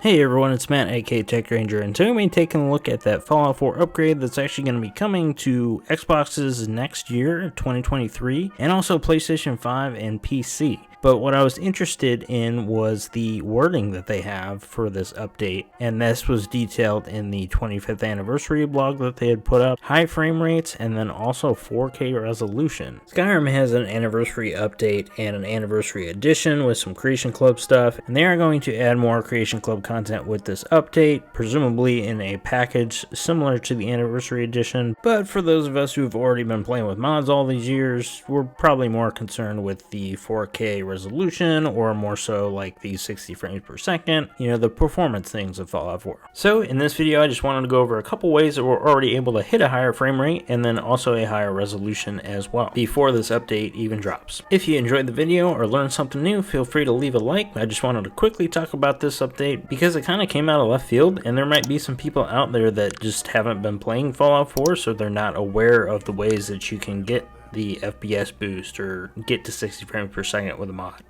Hey everyone, it's Matt, aka Tech Ranger, and today we're taking a look at that Fallout 4 upgrade that's actually going to be coming to Xboxes next year, 2023, and also PlayStation 5 and PC. But what I was interested in was the wording that they have for this update, and this was detailed in the 25th anniversary blog that they had put up. High frame rates, and then also 4K resolution. Skyrim has an anniversary update and an anniversary edition with some Creation Club stuff, and they are going to add more Creation Club content with this update, presumably in a package similar to the anniversary edition. But for those of us who've already been playing with mods all these years, we're probably more concerned with the 4K resolution, or more so like the 60 frames per second, the performance things of Fallout 4. So in this video, I just wanted to go over a couple ways that we're already able to hit a higher frame rate and then also a higher resolution as well before this update even drops. If you enjoyed the video or learned something new, feel free to leave a like. I just wanted to quickly talk about this update because it kind of came out of left field, and there might be some people out there that just haven't been playing Fallout 4, so they're not aware of the ways that you can get the FPS boost or get to 60 frames per second with a mod.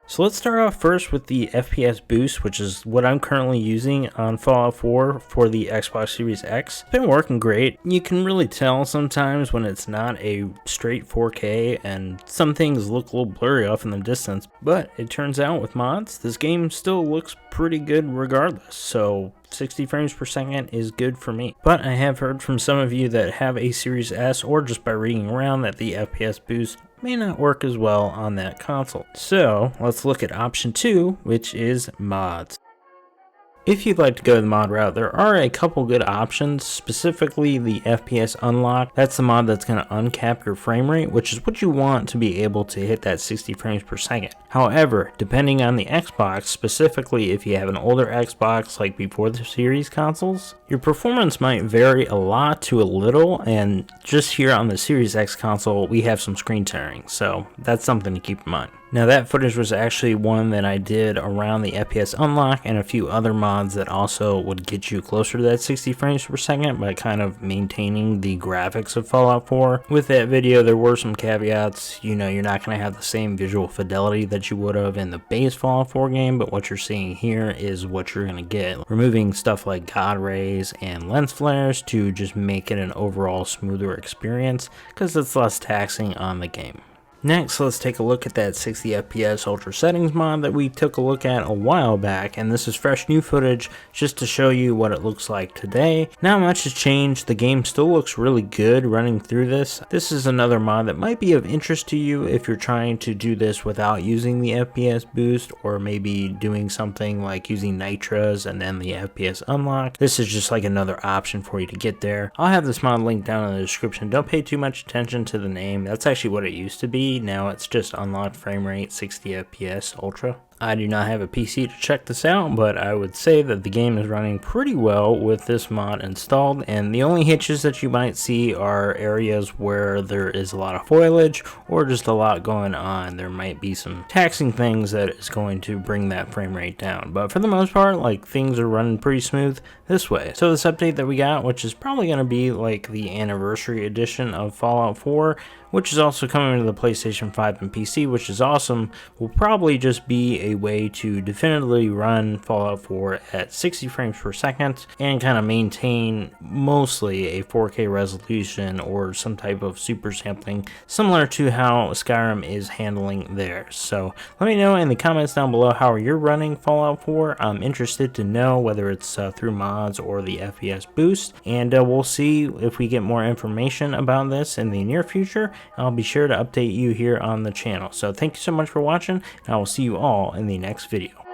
So let's start off first with the FPS Boost, which is what I'm currently using on Fallout 4 for the Xbox Series X. It's been working great. You can really tell sometimes when it's not a straight 4K, and some things look a little blurry off in the distance, but it turns out with mods, this game still looks pretty good regardless, so 60 frames per second is good for me. But I have heard from some of you that have a Series S, or just by reading around, that the FPS Boost may not work as well on that console. So let's look at option 2, which is mods. If you'd like to go the mod route, there are a couple good options, specifically the FPS Unlock. That's the mod that's going to uncap your frame rate, which is what you want to be able to hit that 60 frames per second. However, depending on the Xbox, specifically if you have an older Xbox like before the series consoles, your performance might vary a lot to a little, and just here on the Series X console, we have some screen tearing, so that's something to keep in mind. Now that footage was actually one that I did around the FPS Unlock and a few other mods that also would get you closer to that 60 frames per second by kind of maintaining the graphics of Fallout 4. With that video, there were some caveats. You're not going to have the same visual fidelity that you would have in the base Fallout 4 game, but what you're seeing here is what you're going to get. Removing stuff like God rays and lens flares to just make it an overall smoother experience, because it's less taxing on the game. Next, let's take a look at that 60 FPS Ultra Settings mod that we took a look at a while back, and this is fresh new footage just to show you what it looks like today. Not much has changed, the game still looks really good running through this. This is another mod that might be of interest to you if you're trying to do this without using the FPS Boost, or maybe doing something like using Nytras and then the FPS Unlock. This is just like another option for you to get there. I'll have this mod linked down in the description. Don't pay too much attention to the name, that's actually what it used to be. Now it's just unlocked frame rate 60 FPS Ultra. I do not have a PC to check this out, but I would say that the game is running pretty well with this mod installed, and the only hitches that you might see are areas where there is a lot of foliage or just a lot going on. There might be some taxing things that is going to bring that frame rate down, but for the most part, things are running pretty smooth this way. So this update that we got, which is probably going to be like the anniversary edition of Fallout 4, which is also coming to the PlayStation 5 and PC, which is awesome, will probably just be a way to definitively run Fallout 4 at 60 frames per second and kind of maintain mostly a 4K resolution or some type of super sampling, similar to how Skyrim is handling theirs. So let me know in the comments down below how you're running Fallout 4. I'm interested to know whether it's through mods or the FPS Boost, and we'll see if we get more information about this in the near future. I'll be sure to update you here on the channel. So thank you so much for watching, and I will see you all in the next video.